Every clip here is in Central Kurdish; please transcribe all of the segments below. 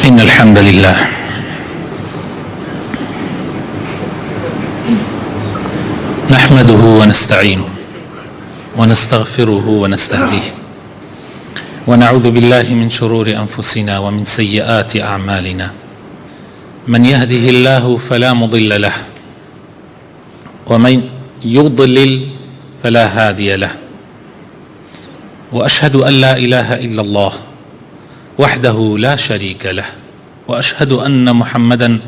إن الحمد لله نحمده ونستعينه ونستغفره ونستهديه ونعوذ بالله من شرور أنفسنا ومن سيئات أعمالنا. من يهده الله فلا مضل له ومن يضلل فلا هادي له، وأشهد أن لا إله إلا الله وحده لا شريك له، وأشهد أن محمدا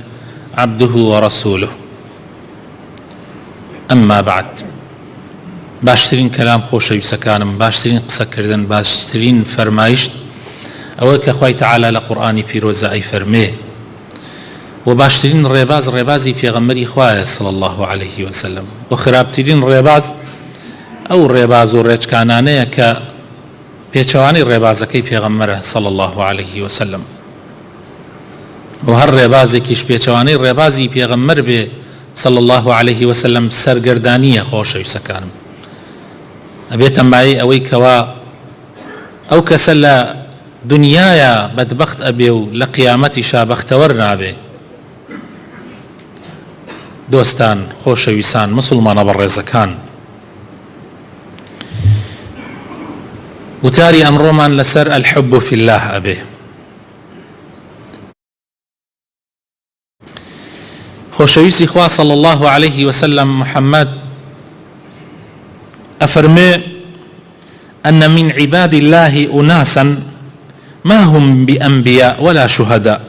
عبده ورسوله. أما بعد، باشترين كلام خۆشەویستەکانم، باشترین قسەکردن، باشترین فەرمایشت ئەوەی کە خوای تەعالا لە قورئانی پیرۆزە ئەیفەرمێ، و باشترین ڕێباز ڕێبازی پێغەمبەری خوایە صلی الله عليه وسلم، و خراپترین ڕێباز ئەو ڕێباز و ڕێچکانانەیە کە پێچەوانەی ڕێبازەکەی پێغەمبەرە صلی الله عليه وسلم، و هەر ڕێبازێکیش پێچەوانەی ڕێبازی پێغەمبەر بێ صلی الله عليه وسلم سەرگەردانیە. خۆشەویستەکانم، ئەبێتە مایەی ئەوەی کەوا ئەو کەسە لە دنیایە بەدبەخت ئەبێ و لە قیامەتیشا بەختەوەر نابێ. دۆستان، خۆشەویستان، مسلمانە بەڕێزەکان، وتاری ئەمڕۆمان لەسەر الحب في الله ئەبێ. خۆشەویستی خوا صلی الله عليه وسلم محەممەد أفرمي أن من عباد الله أناسا ما هم بأنبياء ولا شهداء.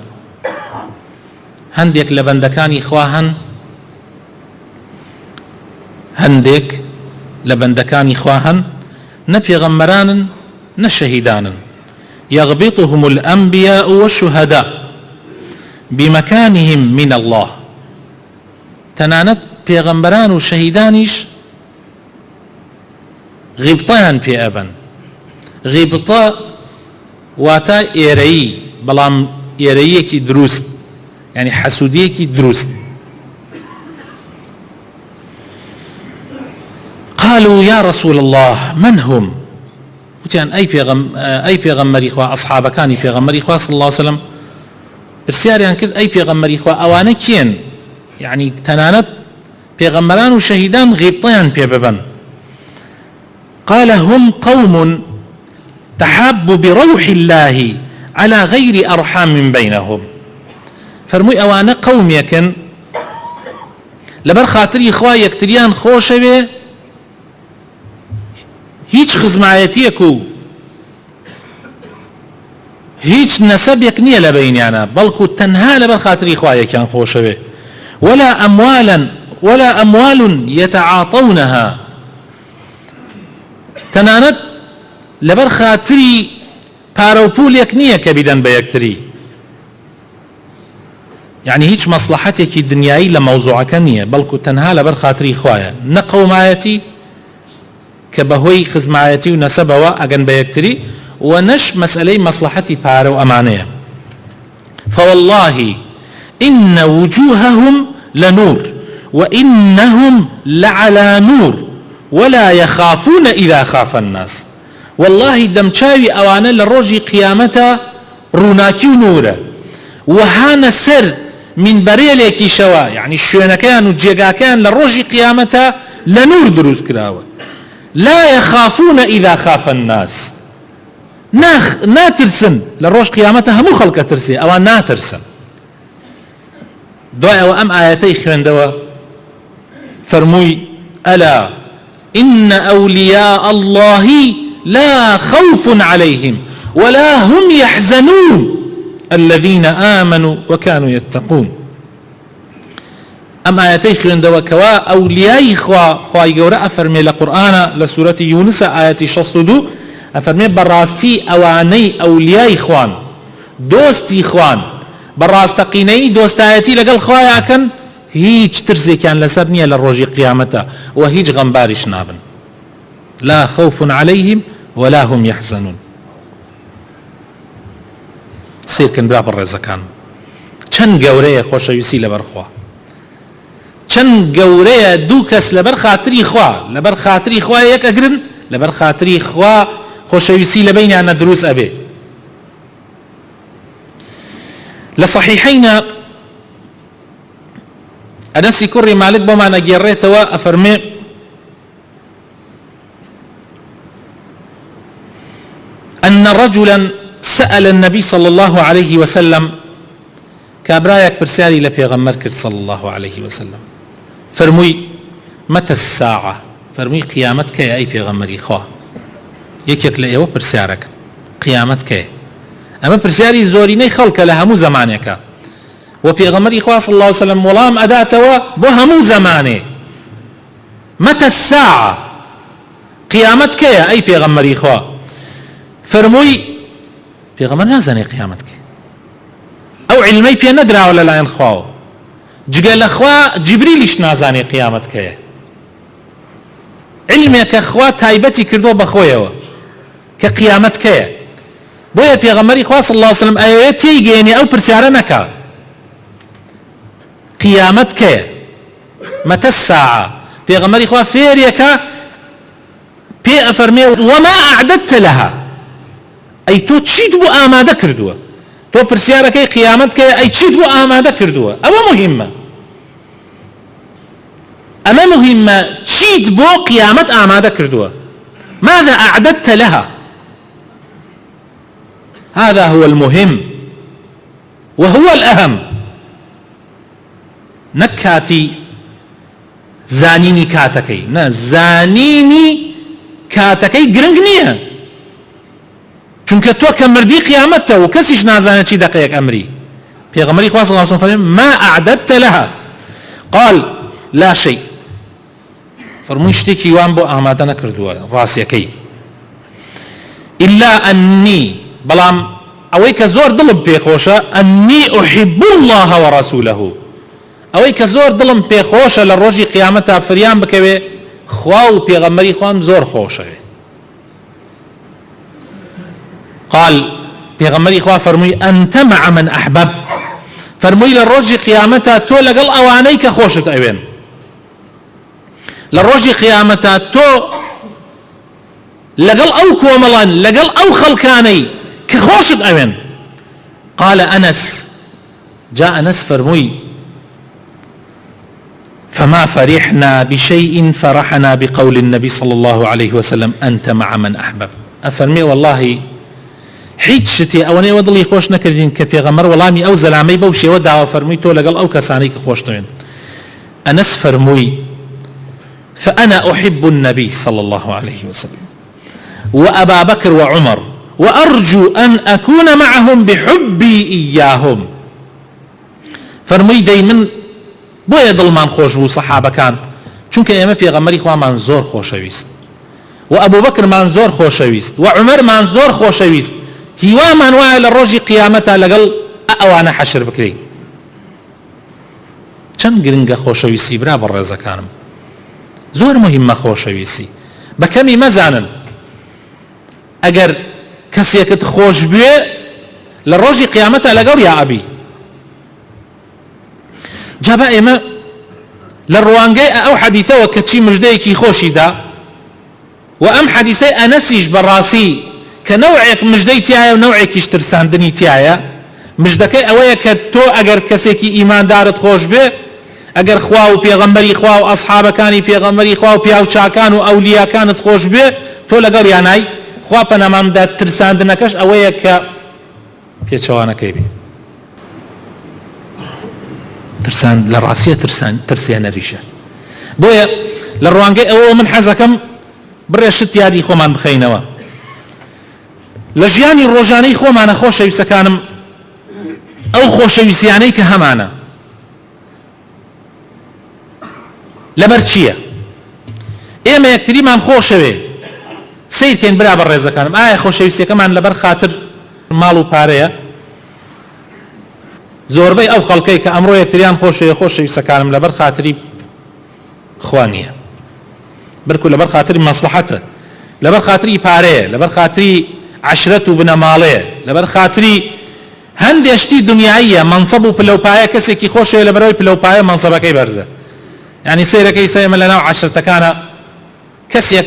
هندێک لە بەندەکانی خوا هەن، هەندێک لە بەندەکانی خوا هەن، نە پێغەمبەرانن نە شەهیدانن. يغبطهم الأنبياء والشهداء بمكانهم من الله. تەنانەت پێغەمبەران و شەهیدانیش غیبتەیان پێ ئەبەن. غیبتە واتە ئێرەیی، بەڵام ئێرەیەکی دروست، یعنی حەسوودیەکی دروست. قالوا يا رسول الله من هم؟ وتیان ئەی پێغەمبەری خوا، ئەصحابەکانی پێغەمبەری خوا صلی الله عليه وسلم پرسیاریان کرد ئەی پێغەمبەری خوا ئەوانە کێن؟ يعني تەنانەت پێغەمبەران و شەهیدان غیبتەیان پێ ببەن. قال هم قوم تحابوا بروح الله على غير أرحام بينهم. فرمووی ئەوانە قومێکن لەبەر خاتری خوا یەکتریان خۆشەوێ، هیچ خزمایەتیەک و هیچ نەسەبێک نییە لە بەینیانە، بەڵکو تەنها لەبەر خاتری خوا یەکیان خۆشەوێ. ولا أموال يتعاطونها. تەنانەت لەبەر خاتری پارە و پوولێک نییە کە بیدەن بە یەکتری، یعنی هیچ مەسلحەتێکی دنیایی لە مەوزوعەکە نییە، بەڵکو تەنها لەبەر خاتری خوایە، نە قەومایەتی کە بەهۆی خزمایەتی و نەسەبەوە ئەگەن بە یەکتری، و نەش مەسئلەی مەسلحەتی پارە و ئەمانەیە. فوالله إن وجوههم لنور وإنهم لعلى نور ولا يخافون إذا خاف الناس. والله دمچاوی ئەوانە لە ڕۆژی قیامەتە ڕووناکی و نورە، وهانە سەر منبەرێلێکی شەوە، یعنی شوێنەکەیان و جێگاکەیان لە ڕۆژی قیامەتە لە نور دروست کراوە. لا يخافون إذا خاف الناس. ناترسن لە ڕۆژ قیامەتە هەموو خەڵکە ترسێ، ئەوان ناترسن. دوای ئەوە ئەم ئاەتەی خوێندەوە فەرمووی ألا إن أولياء الله لا خوف عليهم ولا هم يحزنون الذين آمنوا وكانوا يتقون. أم آياتي خوێندەوە کەوا ئەولیای خوای گەورە ئەفەرمێ لە قورئانە لە سوورەتی یونسە ئاەتی 62 ئەفەرمێ بەڕاستی ئەوانەی ئەولیای خوان، دۆستی خوان، بەڕاستەقینەی دۆستایەتی لەگەڵ خوایەکەن، هیچ ترسێکیان لەسەر نییە لە ڕۆژی قیامەتە، و هیچ غەمباریش نابن. لا خوف عليهم ولا هم يحزنون. سیرکن برا بەڕێزەکان، چەند گەورەیە خۆشەویستی لەبەر خوا، چەند گەورەیە دوو کەس لەبەر خاتری خوا، لەبەر خاتری خوا یەک ئەگرن، لەبەر خاتری خوا خۆشەویستی لە بەینیانە دروست ئەبێ. لصحيحين أنس كري مالك بما نجريت وأفرمي أن رجلا سأل النبي صلى الله عليه وسلم كابرايك برسالي لبيغمبر كرد صلى الله عليه وسلم فرمي متى الساعة فرمي قيامتك يا أي بيغمبري خواه يكيك لأيوه برسالك قيامتك أما برسالي زوريني خلق لهمو زمانك وبيغمبري خواه صلى الله عليه وسلم ولام أداتوا بهمو زمانه متى الساعة قيامتك يا أي بيغمبري خواه فرموي بيغمبر نازني قيامتك او علمي بي ندرا ولا لا ينخواو جقال اخوا جبريلش نازاني قيامتك علمك اخوا تايبتي كردو بخويا كقيامتك بويا بيغمبر اخوا صلى الله عليه وسلم ايتي جيني او برسارنك قيامتك متى الساعة بيغمبر اخوا فيريك بي افرمي وما اعددت لها أي تو تشيد بو آماده كردوه تو برسيارك قيامتك أي تشيد بو آماده كردوه أما مهمة تشيد بو قيامت آماده كردوه ماذا أعددت لها هذا هو المهم وهو الأهم نكاتي زانيني كاتكي زانيني كاتكي قرنقنية چونکە تۆ کە مردی قیامەتە و کەسیش نازانێت چی دەقەیەک ئەمری پێغەمبەری خوا صلی الله علیه و سلم ما أعددت لها قال لا شيء فەرمووی شتێکی وان بۆ ئامادە نەکردووە ڕاستیەکەی إلا أني بەڵام ئەوەی کە زۆر دڵم پێخۆشە أني أحب الله ورسوله ئەوەی کە زۆر دڵم پێخۆشە لە ڕۆژی قیامەتە فریان بکەوێ خوا و پێغەمبەری خوام زۆر خۆشەوێ قال بيغمري إخوة فرمي أنت مع من أحبب فرمي للرجي قيامتها تو لقل أوانيك خوشت أوين للرجي قيامتها تو لقل أو كوملان لقل أو خلقاني كخوشت أوين قال أنس جاء أنس فرمي فما فرحنا بشيء فرحنا بقول النبي صلى الله عليه وسلم أنت مع من أحبب أفرمي والله هیچ شتێ ئەوەنەی وە دڵی خۆش نەکردین کە پێغەمبەر وەڵامی ئەو زەلامەی بەو شێوە داوا فەرمووی تۆ لەگەڵ ئەو کەسانەی کە خۆش دەوێن ئەنەس فەرمووی فأنا أحب النبي صلى الله عليه وسلم وأبا بكر وعمر وأرجو أن أكون معهم بحبي إياهم فەرمووی دەی من بۆیە دڵمان خۆش بوو سەحابەکان چونکە ئێمە پێغەمبەری خوامان زۆر خۆشەویست و ئەبوو بەکرمان زۆر خۆشەویست و عومەرمان زۆر خۆشەویست هیوامان وایە لە ڕۆژی قیامەتە لەگەڵ ئەوانە حەشر بکرێین چەند گرنگە خۆشەویستی برا بەڕێزەکانم زۆر مهمە خۆشەویستی بەکەمی مەزانن ئەگەر کەسێکت خۆش بوێ لە ڕۆژی قیامەتە لەگەڵ یا ئەبی جابە ئێمە لە ڕوانگەی ئەو حەدیثەوە کە چی مژدەیەکی خۆشی دا و ئەم حەدیثەی ئەنەسیش بەڕاستی کە نەوعێک مژدەی تایە و نەوعێکیش ترساندنی تایە مژدەکەی ئەوەیە کە تۆ ئەگەر کەسێکی ئیماندارت خۆش بێ ئەگەر خوا و پێغەمبەری خوا و ئەسحابەکانی پێغەمبەری خوا و پیاوچاکان و ئەولیاکانت خۆش بێ تۆ لەگەڵ یانای خوا پەنامامدا ترساندنەکەش ئەوەیە کە پێچەوانەکەی بێ ترسان لە ڕاستیە ترسێنەریشە بۆیە لە ڕوانگەی ئەوە من حەزەکەم بڕێ شت یادی خۆمان بخەینەوە لە ژیانی ڕۆژانەی خۆمانە خۆشەویستەکانم ئەو خۆشەویستیانەی کە هەمانە لەبەر چییە ئێمە یەکتریمان خۆشەوێ سیرکەین برا بە ڕێزەکانم ئایا خۆشەویستیەکەمان لەبەر خاتر ماڵ و پارەیە زۆربەی ئەو خەڵکەی کە ئەمڕۆ یەکتریان خۆشەوێ خۆشەویستەکانم لەبەر خاتری خوا نییە بەرکو لەبەر خاتری مەسلحەتە لەبەر خاتری پارەیە لەبەر خاتری عشرەت و بنەماڵەیە لەبەر خاتری هەندێشتی دنیاییە مەنسەب و پلەپایە کەسێکی خۆشەوێ لەبەرەوەی پلەپایە مەنسەبەکەی بەرزە یعنی سیرەکەی سەیمە لەناو عشرەتەکانە کەسێک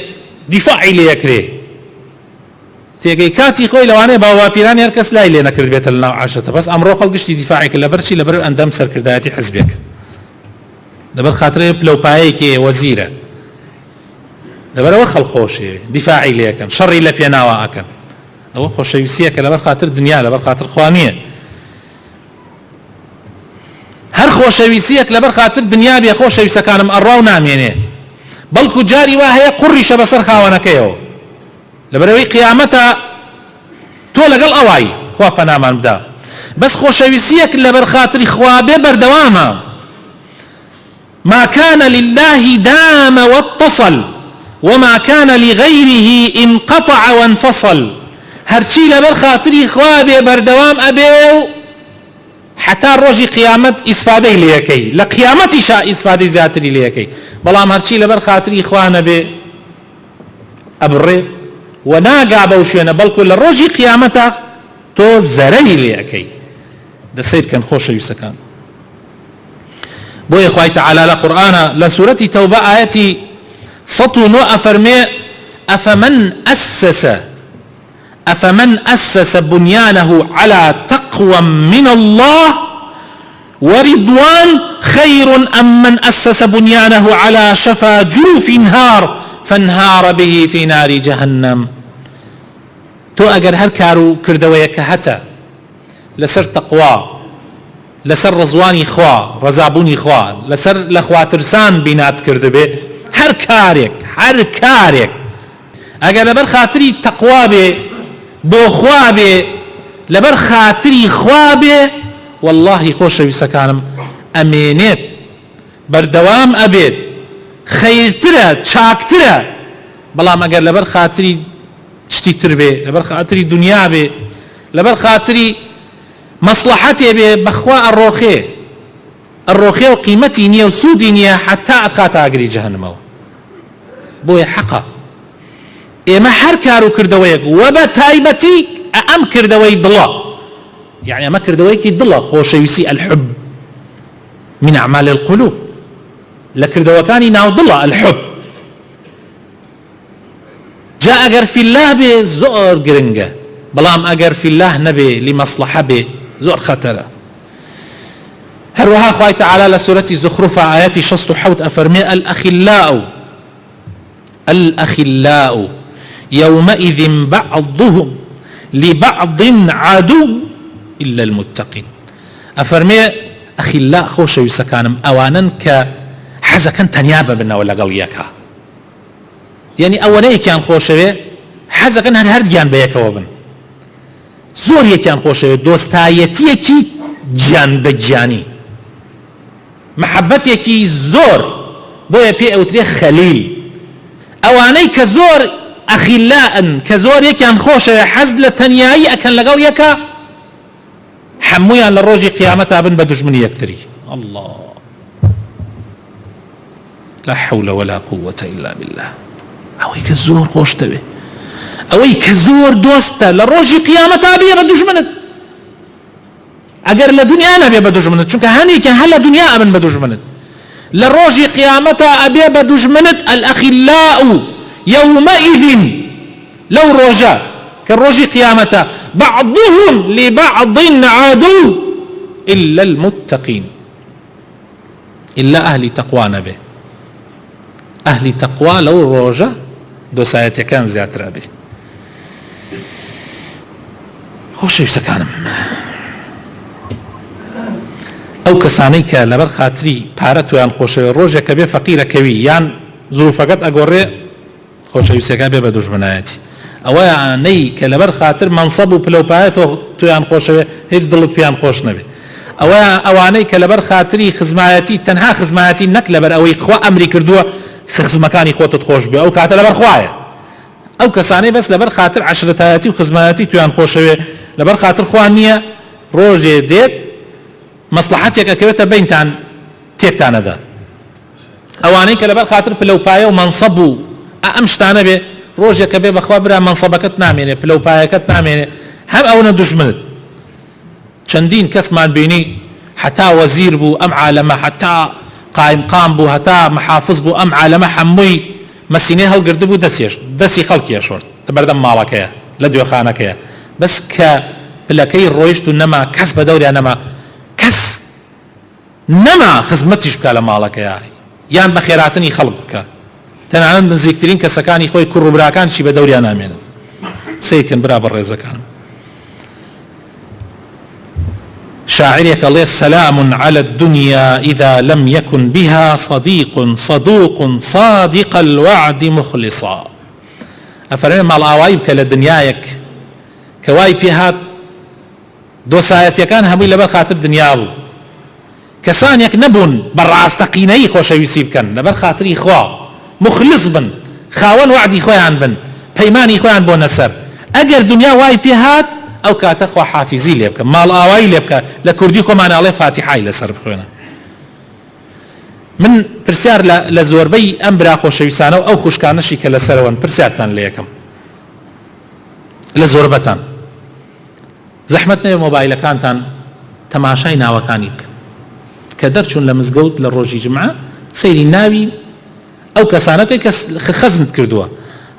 دیفاعی لێ یەکرێ تێگەی کاتی خۆی لەوانەیە باوەپیرانی هەر کەس لای لێ نەکرد بێتە لەناو عاشەتە بەس ئەمڕۆ خەڵکشتی دیفاعی کرد لەبەرچی لەبەر ئەندەم سەرکردایەتی حزبێک لەبەر خاترێ پلەپایەکی وەزیرە لەبەرەوە خەڵخۆشێ دیفاعی لێەکەن شەڕی لە پێناوە ئەکەن ئەوە خۆشەویستیە کە لەبەر خاتر دنیا لەبەر خاتر خوا نییە هەر خۆشەویستیەک لەبەر خاتر دنیا بێ خۆشەویستەکانم ئەڕاو نامێنێ بەڵکو جاری وا هەیە قوڕیشە بەسەر خاوەنەکەیەوە لەبەرەوەی قیامەتە تۆ لەگەڵ ئەوای خوا پەنامان بدا بەس خۆشەویستیەک لەبەر خاتری خوا بێ بەردەوامە ما كان لله دام واتصل وما كان لغيره انقطع وانفصل هرچی لەبەر خاتری خوا بێ بەردەوام ئەبێ و حتا ڕۆژی قیامەت ئیسفادەی لێەکەی لە قیامەتیشا ئیسفادەی زیاتری لێەکەی بەڵام هەرچی لەبەر خاتری خوا نەبێ ئەبڕێ و ناگا بەو شوێنە بەڵکو لە ڕۆژی قیامەتە تۆ زەرەی لێەکەی دەسەیرکەن خۆشەویستەکان بۆیە خوای تەعالی لە قورئانە لە سوورەتی تەوبە ئایەتی 109 ئەفەرمێ أفمن أسس بنيانه على تقوى من الله ورضوان خير أم من أسس بنيانه على شفا جرف نهار فانهار به في نار جهنم تو أجر هر كارو كردويك هتا لسر تقوى لسر رزواني خوا رزابوني خوا لسر لخوا ترسان بينات كردبه هر كارك أجر لبر خاطري تقوى به بو خوا به لبر خاطري خوا به والله خۆشەویستەکانم ئەمێنێت بەردەوام ئەبێت خەیرترە چاکترە بەڵام ئەگەر لەبەر خاتری شتی تر بێ لەبەر خاتری دنیا بێ لەبەر خاتری مەسلحەتێ بێ بەخوا ئەڕۆخێ و قیمەتی نییە و سوودی نییە حتا ئەتخاتە ئاگری جەهەنەمەوە بۆیە حەقە ئێمە هەر کار و کردەوەیەک وە بە تایبەتی ئەم کردەوەی دڵە يعني أما كردويكي ضلا خوشويسي الحب من أعمال القلوب لكردوكاني ناو ضلا الحب جاء أجر في الله بزور قرنجة بلام أجر في الله نبي لمصلحة به زور خطرة هروها خواهي تعالى لسورة زخرفة آياتي شصت حوت أفرمي الأخلاء يومئذ بعضهم لبعض عدو إلا المتقين أفرمي أخلاء خۆشەویستەکانم ئەوانن کە حەزەکەن تەنیا ببنەوە لەگەڵ یەکە یعنی ئەوەنەیەکیان خۆشەوێ حەزەکەن هەردگیان بە یەکەوە بن زۆر یەکیان خۆشەوێ دۆستایەتیەکی گیان بە گیانی محەبەتێکی زۆر بۆیە پێ ئەوترێ خەلیل ئەوانەی کە زۆر ئەخیلاءن کە زۆر یەکیان خۆشەوێ حەز لە تەنیایی ئەکەن لەگەڵ یەکە حمویان لە ڕۆژی قیامەتا بن بە دژمنی یەکتری الله لا حول ولا قوة إلا بالله ئەوەی کە زۆر خۆش دەوێ ئەوەی کە زۆر دۆستە لە ڕۆژی قیامەتا بێ بە دژمنت ئەگەر لە دنیا نەبێ بە دژمنت چونکە هەنێکیان هەر لە دنیا ئەبن بە دژمنت لە ڕۆژی قیامەتا ئەبێ بە دژمنت الأخلاء يومئذ لەو ڕۆژە كالروجي قيامته بعضهم لبعض عدو إلا المتقين إلا أهل تقوى نبي أهل تقوى لو روجة دو سايتي كان زياتر أبي خوش يفسكانم أو كسانيك لبر خاطري بارتو يان خوش روجة كبير فقيرة كوي يان ظروفقت أقوري خوش يفسكان بي بدوش منايتي ئەوەیانەی کە لەبەر خاتر منسەب و پلەپایەتەوە تویان خۆشەوێ هیچ دڵت پێیان خۆش نەبێ ئەوانەی کە لەبەر خاتری خزمایەتی تەنها خزمایەتی نەک لەبەر ئەوەی خوا ئەمری کردووە خزمەکانی خۆتت خۆش بێ ئەو کاتە لەبەر خوایە ئەو کەسانەی بەس لەبەر خاتر عەشرەتایەتی و خزمایەتی تویان خۆشەوێ لەبەر خاتر خوا نییە ڕۆژێ دێت مەسلحەتێک ئەکەوێتە بەینتان تێکتانەدا ئەوانەی کە لەبەر خاتر پلەپایە و منسەب و ئەم شتانە بێ ڕۆژێک کە بێ بەخوا برا منسەبەکەت نامێنێ پلەپایەکەت نامێنێ هەم ئەوەنە دژمنت چەندین کەسمان بینی حتا وەزیر بوو ئەم عالەمە حتا قائمقام بوو هەتا محافظ بوو ئەم عالەمە هەمووی مەسینەی هەڵگرت بوو دەستی خەڵکی ئەشۆرد لە بەردەم ماڵەکەیە لە دوێخانەکەیە بەس کە پلەکەی ڕۆیشت و نەما کەس بە دەوریان نەما کەس نەما خزمەتیش بکە لە ماڵەکەیە یان بە خێراتنی خەڵک بکە تەنانەت نزیکترین کەسەکانی خۆی کوڕ و براکانشی بە دەوریان نامێنن سیکن برا بەڕێزەکانم شاعرێک ئەڵێ سلام على الدنيا إذا لم يكن بها صديق صدوق صادق الوعد مخلصا ئەفەرمێ ماڵئاوایی بکە لە دنیایەک کە وای پێ هات دۆسایەتیەکان هەمووی لەبەر خاتر دنیا بوو کەسانێک نەبوون بەڕاستەقینەی خۆشەویستی بکەن لەبەر خاتری خوا مخلص بن خاوەن وعدی خۆیان بن پەیمانی خۆیان بۆ نەسەر ئەگەر دنیا وای پێ هات ئەو کاتە خوا حافیزی لێ بکە ماڵ ئاوایی لێ بکە لە کوردی خۆمان ئەڵێ فاتیحای لەسەر بخوێنە من پرسیار لە زۆربەی ئەم برا خۆشەویستانە و ئەو خوشکانەشی کە لەسەرەوەن پرسیارتان لێ یەکەم لە زۆربەتان زەحمەت نەوێ مۆبایلەکانتان تەماشای ناوەکانی بکەن کە دەرچوون لە مزگەوت لە ڕۆژی جمعە سەیری ناوی ئەو کەسانەکەی کە خەزمت کردووە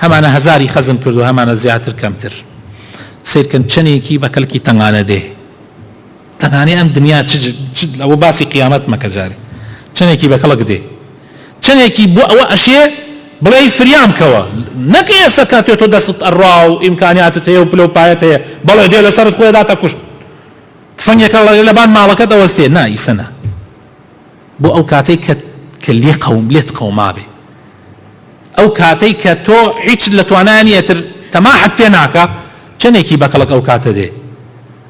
هەمانە هەزاری خەزم کردووە هەمانە زیاتر کەمتر سیرکەن چنێکی بە کەلکی تەنگانە دێ تەنگانەی ئەم دنیا ئەوە باسی قیامەت مەکە جارێ چنێکی بە کەڵک دێ چنێکی بۆ ئەوە ئەشێ بڵێ فریام کەوە نەکە ئێستا کاتێ تۆ دەست ئەڕوا و ئیمکانیاتت هەیە و پلە و پایەت هەیە بەڵێ دێ لەسەرت خۆی داتە کوشت تفەنگێکە لەبان ماڵەکەت ئەوەستێ نا ئیسەنە بۆ ئەو کاتەی کە لێت قەوما بێ ئەو کاتەی کە تۆ هیچ لە توانانیەتر تەماحت پێ ناکە چنێکی بە کەڵک ئەو کاتە دێ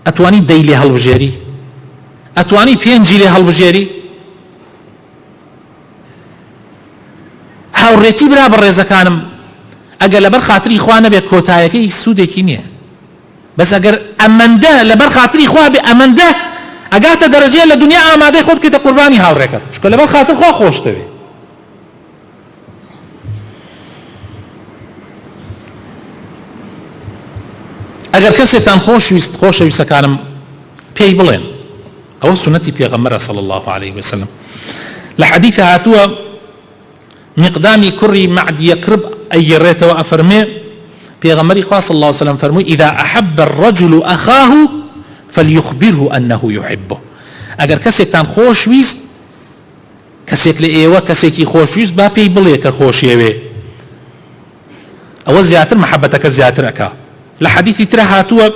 ئەتوانی دەی لێ هەڵبژێری ئەتوانی پێنجی لێ هەڵبژێری هاوڕێتی برا بەڕێزەکانم ئەگەر لەبەر خاتری خوا نەبێت کۆتایەکەی سوودێکی نییە بەس ئەگەر ئەمەندە لەبەر خاتری خوا بێ ئەمەندە ئەگاتە دەرەجەیە لە دنیا ئامادەی خۆت کەیتە قوربانی هاوڕێکەت چکە لەبەر خاتر خوا خۆشتەوێ ئەگەر کەسێکتان خۆشەویستەکانم پێی بڵێن ئەوە سنەتی پێغەمبەرە صلی الله عليه وسلم لە حەدیثە هاتووە مقدامی کوڕی معدیە کرب ئەیگەڕێتەوە ئەفەرمێ پێغەمبەری خوا صلی الله عليه وسلم فەرمووی إذا أحب الرجل أخاه فليخبره أنه يحبه ئەگەر کەسێکتان خۆشویست کەسێک لە ئێوە کەسێکی خۆشویست با پێی بڵێ کە خۆشیەوێ ئەوە زیاتر محەبەتەکە زیاتر ئەکا لە حەدیثی ترە هاتووە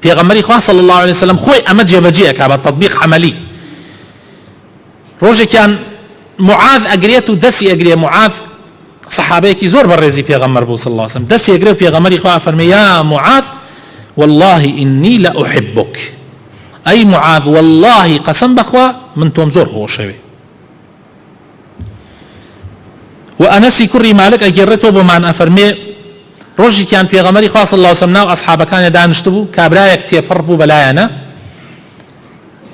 پێغەمبەری خوا صلی الله عليه وسلم خۆی ئەمە جێبەجێ ئەکا بە تەطبیق عەمەلی ڕۆژێکیان معاذ ئەگرێت و دەستی ئەگرێ معاذ صحابەیەکی زۆر بەڕێزی پێغەمبەر بوو صلی الله عليه وسلم دەستی ئەگرێ و پێغەمبەری خوا فەرمێ یا معاذ والله إني لأحبك أي معاذ والله قسم بخوا من توم زور خۆشەوێ و ئەنەسی کوڕی مالک ئەگەڕێتەوە بۆمان ئەفەرمێ ڕۆژێکیان پێغەمبەری خوا صلی الله عليه وسلم ناو ئەصحابەکانیان دانیشت بوو کابرایەک تێپەڕ بوو بەلایەنە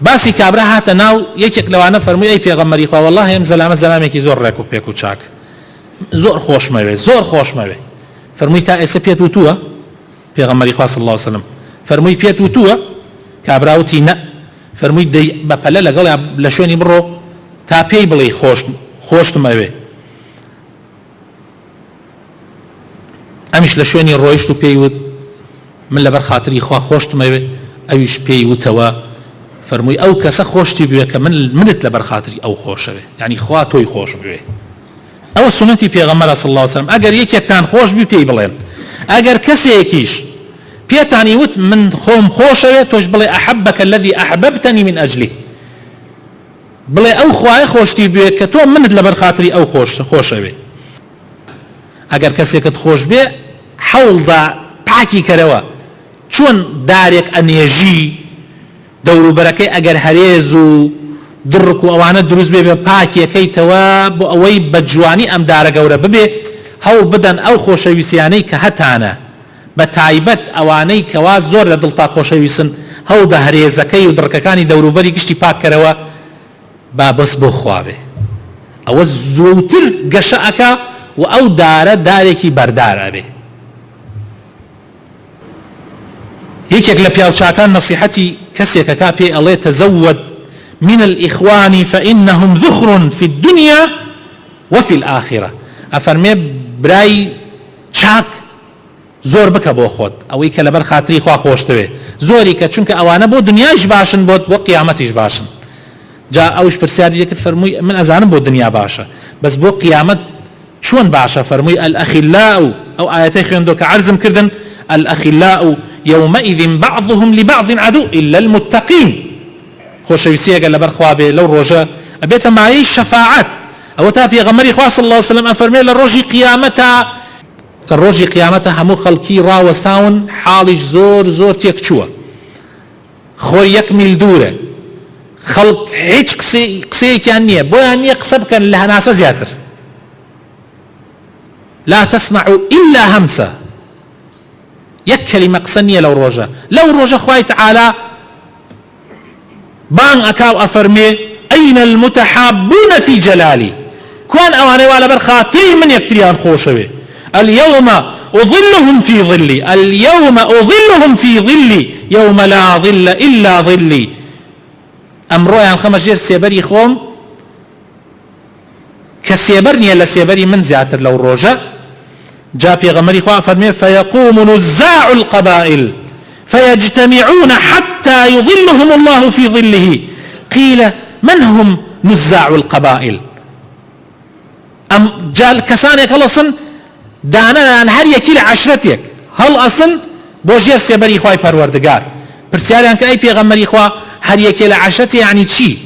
باسی کابرا هاتە ناو یەکێک لەوانە فەرمووی ئەی پێغەمبەری خوا والله ئەم زەلامە زەلامێکی زۆر ڕێک و پێک و چاک زۆر خۆشمەوێ فەرمووی تا ئێستا پێت وتووە پێغەمبەری خوا صلی الله عليه وسلم فەرمووی پێت وتووە کابراوتی نە فەرمووی دەی بە پەلە لەگەڵ لە شوێنی بڕۆ تا پێی بڵێ خۆشتمەوێ ئەمیش لە شوێنی ڕۆیشت و پێی وت من لەبەر خاتری خوا خۆشتمەوێ ئەویش پێی وتەوە فەرمووی ئەو کەسە خۆشتی بوێ کە منت لەبەر خاتری ئەو خۆشەوێ یعنی خوا تۆی خۆش بوێ ئەوە سنەتی پێغەمبەرە صلی الله عليه وسلم ئەگەر یەکێکتان خۆش بی پێی بڵێن ئەگەر کەسێکیش پێتانی وت من خۆم خۆشەوێ تۆش بڵێ ئەحەبەکە الذی ئەحبەبتەنی من ئەجلی بڵێ ئەو خوایە خۆشتی بوێ کە تۆ منت لەبەر خاتری ئەو خۆشەوێ ئەگەر کەسێکت خۆش بێ حەوڵدا پاکی کەرەوە چۆن دارێک ئەنێژی دەوروبەرەکەی ئەگەر هەرێز و دڕک و ئەوانە دروست بێ بە پاکیەکەیتەوە بۆ ئەوەی بە جوانی ئەم دارە گەورە ببێ هەوڵ بدەن ئەو خۆشەویستیانەی کە هەتانە بە تایبەت ئەوانەی کەوا زۆر لە دڵتا خۆشەویستن هەوڵدە هەرێزەکەی و دڕکەکانی دەوروبەری گشتی پاک کەرەوە با بەس بۆ خوا بێ ئەوە زووتر گەشە ئەکا و ئەو دارە دارێکی بەردارە بێ یەکێک لە پیاوچاکان نەسیحەتی کەسێکەکا پێ ئەڵێ تەزەوەد من الإخوان فإنهم ذخر في الدنيا وفي الآخرة ئەفەرمێ برای چاک زۆر بکە بۆ خۆت ئەوەی کە لەبەر خاتری خوا خۆشتەوێ زۆری کە چونکە ئەوانە بۆ دنیاش باشن بۆ قیامەتیش باشن. جا ئەوش پرسیاری دەکرد فەرمووی من ئەزانم بۆ دنیا باشە بەس بۆ قیامەت چۆن باشە؟ فەرمووی الأخلاء ئەو ئاەتەی خوێندۆ کە عەرزم کردن الأخلاء يومئذ بعضهم لبعض عدو إلا المتقين. خۆشەویستی ئەگەر لەبەر خوا بێ لەو ڕۆژە ئەبێتە مایەی شەفاعەت. ئەوە تا پێغەمبەری خوا صلی الله عليه وسلم ئەفەرمێ لە ڕۆژی قیامەتە هەموو خەڵکی ڕاوەستاون حاڵیش زۆر تێک چووە خۆی 1 میل دوورە خەڵک هیچ قسەیەکیان نییە بۆیان نییە قسە بکەن لە هەناسە زیاتر. لا تسمع إلا همسة يك كلمة قسنية لو روجة خوي تعالى بان أكاو أفرمي أين المتحابون في جلالي كون أواني والا برخاتي من يكتريان خوشوي اليوم أظلهم في ظلي اليوم أظلهم في ظلي يوم لا ظل إلا ظلي أمرو يعني 5 جير سيبري خوم كسيبرني إلا سيبري من زياتر لو روجة جاء بيغمري خواه فرمي فيقوم نزاع القبائل فيجتمعون حتى يظلهم الله في ظله قيل من هم نزاع القبائل أم جاء كسانك هل أصن دانا عن هر يكي لعشرتك هل أصن بوجير سيبري خواه پروردگار برسياري عنك أي بيغمري خواه هر يكي لعشرتي يعني چي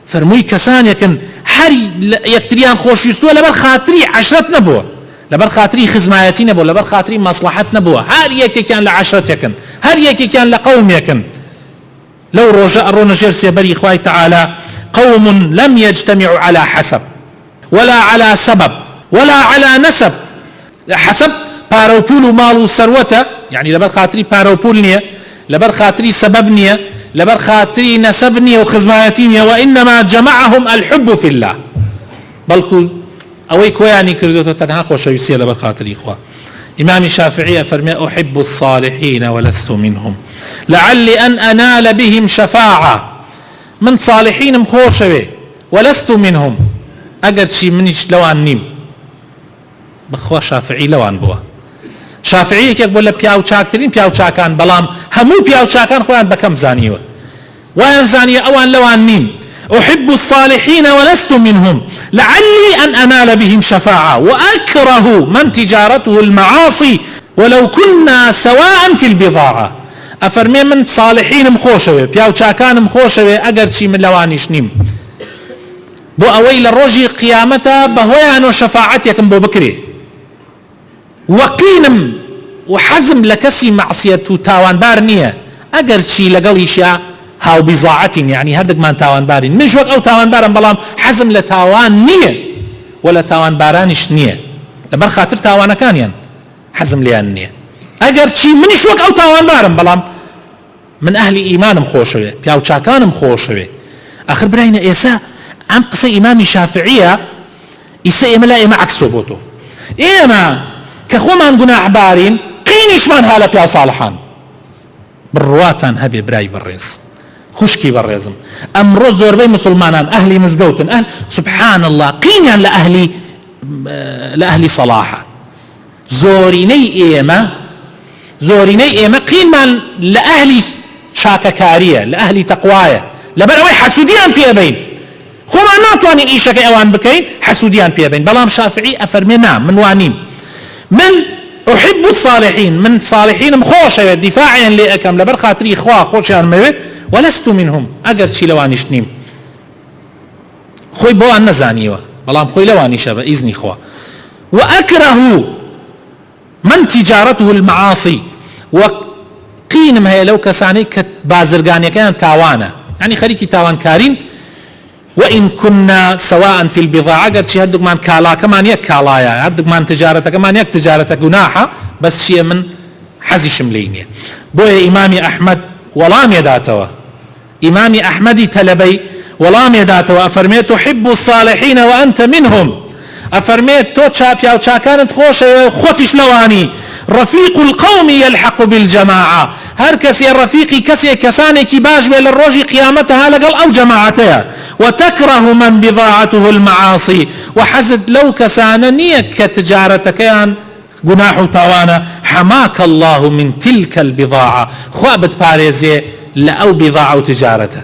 فرموي كسانك هر يكتريان خوش يستوى لبر خاطري عشرت نبوه لبر خاطري خزمايتي نبو لبر خاطري مصلحت نبو هر يكي كان لعشرتكن هر يكي كان لقوم يكن لو رجاء الرون جرسي بري إخوائي تعالى قوم لم يجتمعوا على حسب ولا على سبب ولا على نسب. حسب باروبول مالو سروته يعني لبر خاطري باروبول نية لبر خاطري سبب نية لبر خاطري نسب نية وخزمايتي نية وإنما جمعهم الحب في الله بلكو أوي كوياني كردو تنها خوشويسية لبر خاطري إخوة. إمام الشافعي فرمي أحب الصالحين ولست منهم لعلي أن أنال بهم شفاعة من صالحين مخوشوي ولست منهم أقر شي منيش لوان نيم بخوا شافعي لوان بوا شافعي يقول لك بياو شاكترين بياو شاكان بلام همو بياو شاكان خوان بكم زانيوه وين زانية أوان لوان نيم أحب الصالحين ولست منهم لعلي أن أنال بهم شفاعة وأكره من تجارته المعاصي ولو كنا سواء في البضاعة. أفرمي من صالحين مخوشوي بياو شاكان مخوشوي أقر شي من لوانيش نيم بو أويل الرجي قيامته بهويان وشفاعتكم بو بكري وقينم وحزم لكسي معصية تاوان بارنية أقر شي لقليشا هاو بضاعة يعني هردك ما تاوان بارين مش وقت أو تاوان بارن بلام حزم لتاوان نية ولا تاوان بارانش نية لبر خاطر تاوانا كان يعني حزم ليان نية أقر شي منش وقت أو تاوان بارن بلام من أهل إيمان مخوشوه بياو شاكان مخوشوه. آخر براينا إيسا عم قصة إمام شافعية إيسا إيما لا إيما عكسو بوتو إيما كخو ما نقول عبارين قينيش من هالا بياو صالحان برواتان هبي براي بريز خوشكي بريزم أمرو زوربي مسلمانان أهلي مزقوتن أهل سبحان الله قينيا لأهلي صلاحة زوريني إيما قين من لأهلي شاككارية لأهلي تقوايا لبنوي حسوديان بيبين خما ناتوانين إيشك أوان بكين حسوديان بيبين بلام شافعي أفرمي نعم من وانين من أحب الصالحين من صالحين مخوشة دفاعيا لأكم لبر خاطري إخوة خوشيان موت ولست منهم أقر شي لوانيش نيم خوي بوان نزانيوه بلام خوي لوانيش بإذن إخوة. وأكره من تجارته المعاصي وقينم هي لو كساني كبازرقانيا كان تاوانا يعني خليكي تاوان كارين وإن كنا سواء في البضاعة قرد شي هدوك مان كالا كمان يك كالايا هدوك مان تجارتك كمان يك تجارتك قناحة بس شي من حزي شمليني بوي إمامي أحمد ولام يداتوا إمامي أحمدي تلبي ولام يداتوا أفرميت تحب الصالحين وأنت منهم أفرميت تو تشابيا وتشاكانت خوش خوتش لواني رفيق القوم يلحق بالجماعة هر كسي الرفيقي كسي كساني كباج بين الروج قيامتها لقل أو جماعتها وتكره من بضاعته المعاصي وحزد لو كسانني كتجارتك يعني قناح تاوانا حماك الله من تلك البضاعة خوا بتباريزي لأو بضاعة تجارته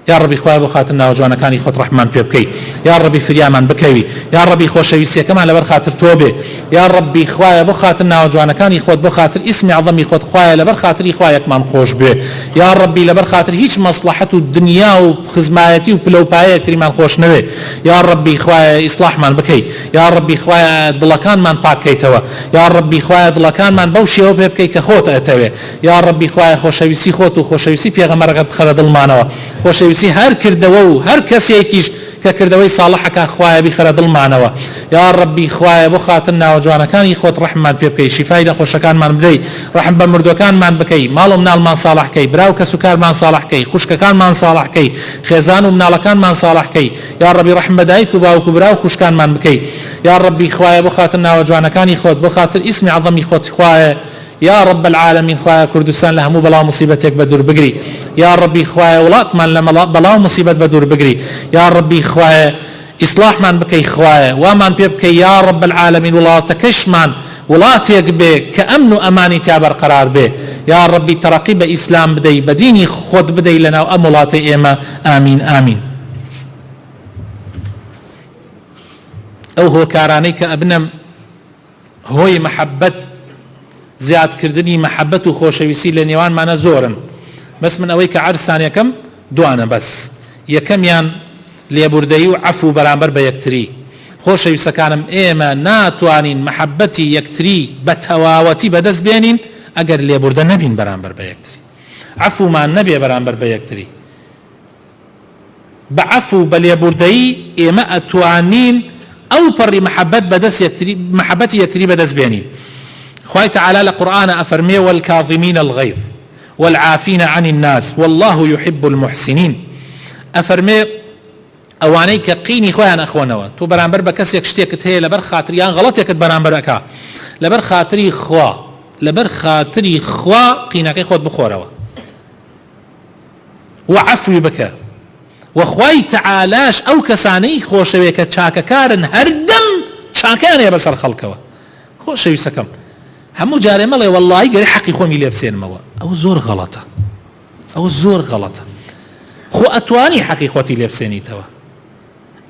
يا ربي خواه بخاطر ناوجوانا كان يخوت رحمان بيبكي يا ربي فريامان بكوي يا ربي خوشويسي كمان لبر خاطر توبه يا ربي خواه بخاطر ناوجوانا كان يخوت بخاطر اسم عظم يخوت خواه لبر خاطر يخواه كمان خوش به يا ربي لبر خاطر هيج مصلحة الدنيا وخزمايتي وبلوبايتي من خوش نوي يا ربي خواه اصلاح من بكي يا ربي خواه دلكان من باكي توا يا ربي خواه دلكان من بوشي وبكي كخوت اتوي يا ربي خواه خوشويسي خوت وخوشويسي بيغمر قد خرد المانوا خوشويسي هر کردەوە و هەر کەسێکیش کە کردەوەی ساڵحەکە خوایە بیخەرە دڵمانەوە یا ڕەبی خوایە بۆ خاتر ناوە جوانەکانی خۆت ڕەحممان پێ بکەی شیفای نەخۆشەکانمان بدەی ڕەحم بە مردوەکانمان بکەی ماڵ و مناڵمان ساڵحکەی براو کەس و کارمان ساڵحکەی خوشکەکانمان ساڵحکەی خێزان و مناڵەکانمان ساڵحکەی یا ڕەبی ڕەحم بە دایک و باوک و براو خوشکانمان بکەی یا ڕەبی خوایە بۆ خاتر ناوە جوانەکانی خۆت بۆ خاتر ئیسمی عەظەمی خۆت خوایە يا رب العالمين خوايا كردستان لهمو بلا مصيبتك بدور بقري يا ربي خوايا ولات من لما بلا مصيبت بدور بقري يا ربي خوايا إصلاح من بكي خوايا ومن بيبكي يا رب العالمين ولاتكش من ولاتيك به كأمن أماني تابر قرار به يا ربي ترقي بإسلام بدي بديني خود بدي لنا وأمولاتي إيما آمين آمين أو هو كارانيك أبنم هوي محبت زیاد کردنی محبت و خۆشەویستی لە نێوانمانە زۆرن بەس من ئەوەی کە عەرزتان یەکەم دوانە بەس یەکەمیان لێبوردەیی و عەفو بەرامبەر بە یەکتری خۆشەویستەکانم ئێمە ناتوانین محەبەتی یەکتری بە تەواوەتی بەدەست بێنین ئەگەر لێبوردە نەبین بەرامبەر بە یەکتری عەفومان نەبێ بەرامبەر بە یەکتری بە عەفو بە لێبوردەیی ئێمە ئەتوانین ئەو پەڕی محەبەت بەدەست یەکتری محەبەتی یەکتری بەدەست بێنین خوای تعالى لقرآن أفرمي والكاظمين الغيظ والعافين عن الناس والله يحب المحسنين أفرمي أوانيك قيني خوان أخوانوا تو برانبر بكسيك شتيك هي لبر خاطريان غلطيك برانبر أكا لبر خاطري خوا لبر خاطري خوا قينك خود بخوروا وعفو بك وخواي تعالاش أو كساني خوشويك تشاككارن هردم تشاكان يا بسر خلقوا خوشوي سكم همو جاري مالي والله قري حقي خومي لي بسين موا او زور غلطة او زور غلطة خو اتواني حقي خوتي لي بسيني توا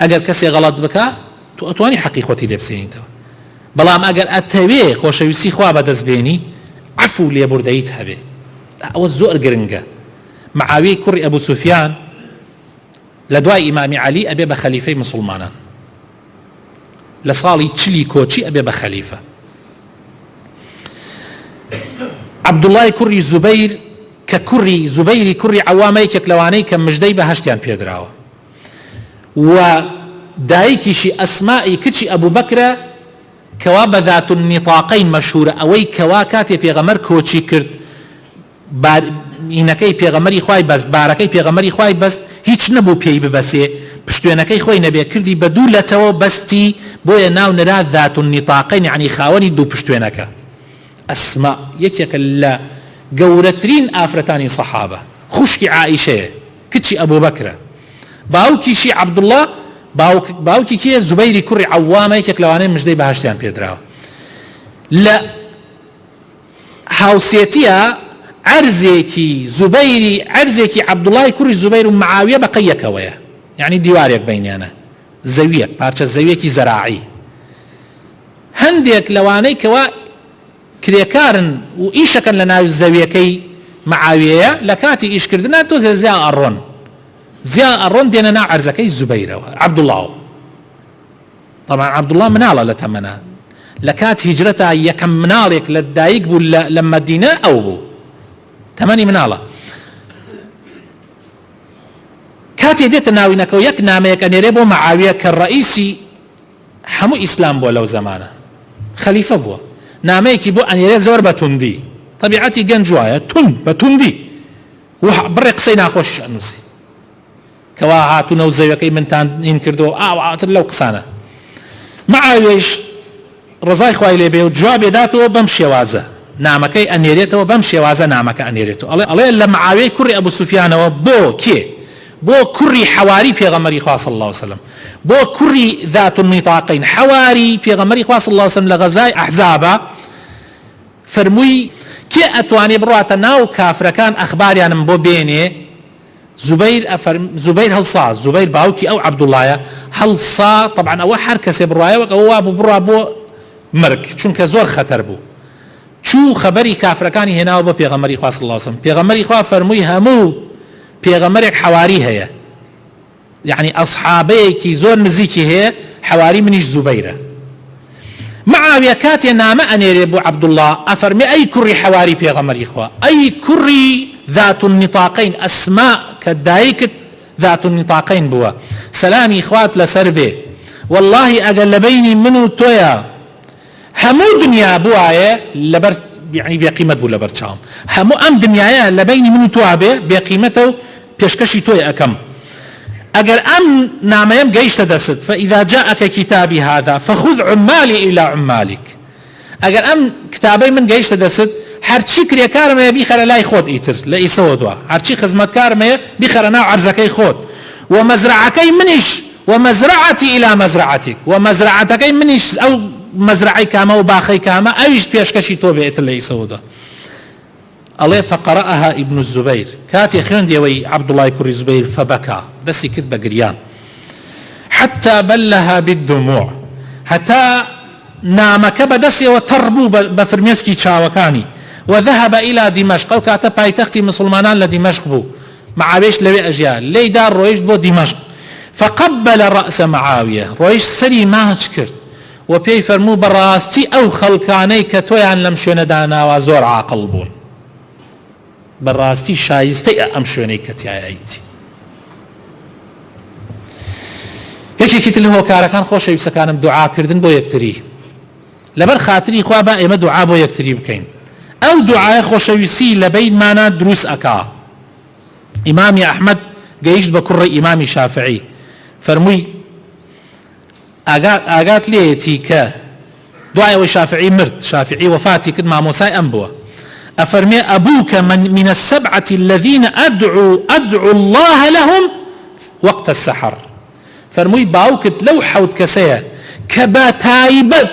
اگر كسي غلط بكا تو اتواني حقي خوتي لي بسيني توا بلام اگر اتوي خوشويسي خوا بدز بيني عفو لي برديت هبه او زور قرنقة معاوي كري ابو سفيان لدواء امام علي ابي بخليفة مسلمانا لصالي تشلي كوتشي ابي بخليفة عبد الله كري زبير ككري زبير كري عوامي كلواني كمجدي بهشتيان بيدراوا ودايكي شي اسمائي كتشي ابو بكر كواب ذات النطاقين مشهورة اوي كواكاتي بيغمر كوتشي كرد اینەکەی پێغەمەری خوای بەست بارەکەی پێغەمەری خوای بەست هیچ نەبوو پێی ببەسێ پشتوێنەکەی خۆی نەبێ کردی بە دوو لەتەوە بەستی بۆیە ناو نرا ذات النطاقین یعنی خاوەنی دوو پشتوێنەکە ئەسما یەکێکە لە گەورەترین ئافرەتانی سەحابە خوشکی عائیشەیە کچی ئەبوو بەکرە باوکیشی عەبدوڵڵا باوکی کێ زوبەیری کوڕی عەوامە یەکێک لەوانەی مژدەی بەهەشتیان پێدراوە لە هاوسێتیە عرزێکی زوبەیری عرزێکی عەبدوڵڵای کوڕی زوبەیر و معاویە بەقەیەکەوەیە یعنی دیوارێک بەینیانە زەویەک پارچە زەویەکی زەراعی هەندێک لەوانەی کەوا کرێکارن و ئیشەکەن لە ناوی زەویەکەی معاویەیە لە کاتی ئیشکردنە تۆزێ زیا ئەڕۆن دێنە ناو عەرزەکەی زوبەیرەوە عەبدوڵڵاوە طبعا عەبدوڵڵا مناڵە لە تەمەنە لە کات هیجرەتە یەکەم مناڵێک لە دایک بوو لە مەدینە ئەو بوو تەمەنی مناڵە کاتێ دێتە ناوینەکەەوە یەک نامەیەک ئەنێرێ بۆ معاویە کە ڕئیسی هەموو ئیسلام بووە لەو زەمانە خەلیفە بووە نامەیەکی بۆ ئەنێرێ زۆر بە توندی طەبیعەتی گەنج وایە تون بە توندی بڕێ قسەی ناخۆش ئەنووسی کەوا هاتوونە و زەویەکەی منتان نین کردەوە ئاواتر لەو قسانە معاویەش ڕزای خوای لێ بێ و جوابێ داتەوە بەم شێوازە نامەکەی ئەنێرێتەوە بەم شێوازە نامەکە ئەنێرێتەوە ئەڵێ لە معاویەی کوڕی ئەبوو سوفیانەوە بۆ کێ بۆ کوڕی حەواری پێغەمبەری خوا صلی الله علیه وسلم بۆ کوڕی ذات النطاقین حەواری پێغەمبەری خوا صلی الله علیه وسلم لە غەزای ئەحزابە فرمووی کێ ئەتوانێ بڕاتە ناو کافرەکان ئەخباریانم بۆ بێنێ. زوبەیر هەڵسا، زوبەیر باوکی ئەو عەبدوڵایە هەڵسا. طبعا ئەوە هەر کەسێ بڕایە وەک ئەوە وا بوو بڕا بۆ مرگ، چونکە زۆر خەتەر بوو. چوو خەبەری کافرەکانی هێناوە بۆ پێغەمبەری خوا صلی الله علیه وسلم. پێغەمبەری خوا فەرمووی هەموو پێغەمبەرێک حەواری هەیە، یعنی ئەصحابەیەکی زۆر نزیکی هەیە، حەواری منیش زوبەیرە. معاویە کاتێ نامە ئەنێرێ بۆ عەبدوڵڵا ئەفەرمێ ئەی کوڕی حەواری پێغەمبەری خوا، ئەی کوڕی ذات النطاقین، ئەسما کە دایکت ذات النطاقین بووە، سەلامی خوات لەسەر بێ، واللهی ئەگەر لە بەینی من و تۆیە هەموو دنیا بوایە لەبەر، یعنی بێقیمەت بوو لەبەر چاوم، هەموو ئەم دنیایە لە بەینی من و تۆ بێ بێقیمەتە و پێشکەشی تۆی ئەەکەم. ئەگەر ئەم نامەیەم گەیشتە دەست، فإذا جاءك كتابي هذا فخذ عمالي إلى عمالك، ئەگەر ئەم کتابەی من گەیشتە دەست، هەرچی کرێکارمەیە بیخەرە لای خۆت ئیتر لە ئیسەوە دووە، هەرچی خزمەتکارمەیە بیخەرە ناو عەرزەکەی خۆت، و مەزرعەکەی منیش ومزرعتي إلى مزرعتك، ومزرعتكي منيش أو مزرعي كاما وباخي كاما أيش بيشكشي توبة إتلي سودا. الله فقرأها ابن الزبير كاتي خندي وي عبد الله كري الزبير فبكى دسي كتب قريان حتى بلها بالدموع، حتى نامك بدسي وتربو بفرميسكي تشاوكاني، وذهب إلى دمشق أو كاتب بايتختي مسلمان لدمشق بو مع بيش لبي أجيال لي دار رويش بو دمشق، فقبل رأس معاوية رويش سري ما شكرت وبي فرمو براستي أو خلقاني كتويان لمشون دانا وزور عاقل بون، براستي شايستي أمشوني كتيايتي. یەکێکی تر لە هۆکارەکان خۆشەویستەکانم دوعاکردن بۆ یەکتری، لەبەر خاتری خوا با ئێمە دوعا بۆ یەکتری بکەین. ئەو دوعای خۆشەویستی لە بینمانە دروست ئەکا. ئیمامی ئەحمەد گەیشت بە کوڕی ئیمامی شافعی، فەرمووی ئاگات لێیەتی کە دوای ئەوەی شافعی مرد، شافعی وەفاتی کرد، مامۆسای ئەم بووە، ئەفەرمێ ئەبووکە من السبعة الذين أدعو الله لهم وقت السحر، فرمووی باوکت لەو حەوت کەسەیە کە بە تایبەت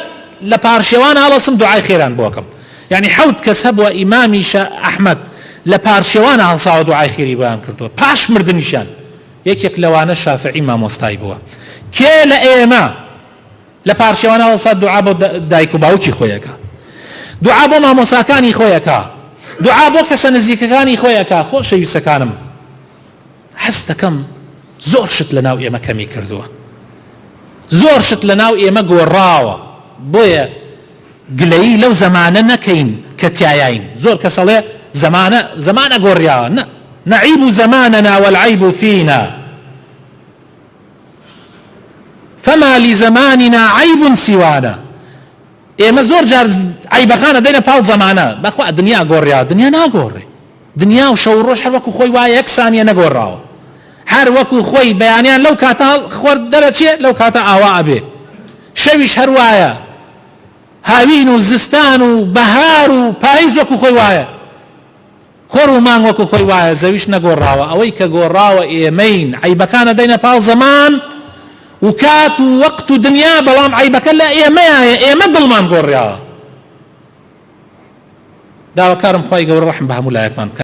لە پارشێوان هەڵەسم دوعای خێران بۆکەم. یعنی حەوت کەس هەبووە ئیمامی ئەحمەد لە پارشێوان هەڵساوە دوعای خێری بۆیان کردووە پاش مردنیشان. یەکێک لەوانە شافعی مامۆستای بووە. کێ لە ئێمە لە پارشێوان هەڵسا دوعا بۆ دایک و باوکی خۆیەکە، دوعا بۆ مامۆساکانی خۆیەکە، دوعا بۆ کەسە نزیکەکانی خۆیەکە. خۆشەویستەکانم حەز دەکەم زۆر شت لە ناو ئێمە کەمی کردووە، زۆر شت لە ناو ئێمە گۆڕاوە، بۆیە گلەیی لەو زەمانە نەکەین کە تایاین. زۆر کەسەڵێ زەمانە گۆڕیاوە، نعیب زەماننا والعیب فینا فما لزەماننا عیب سیوانا. ئێمە زۆر جار عیبەکانە دەینە پاڵ زەمانە، بەخوا دنیا گۆڕیاوە، دنیا ناگۆڕێ. دنیا و شەو ڕۆژ هەر وەکو خۆی وایە یەک سانیە نەگۆڕاوە، هەر وەکو خۆی بەیانیان لەو کاتە خۆر دەرەچێ لەو کاتە ئاوا ئەبێ. شەویش هەر وایە، هاوین و زستان و بەهار و پاییز وەکو خۆی وایە، خۆر و مانگ وەکو خۆی وایە، زەویش نەگۆڕاوە. ئەوەی کە گۆڕاوە ئێمەین، عیبەکانە دەینە پاڵ زەمان و کات و وەقت و دنیا، بەڵام عیبەکە لە ئێمەیە، ئێمە دڵمان گۆڕیاوە. داواکارم خوای گەورە ڕەحم بە هەموو لایەکمان بکات.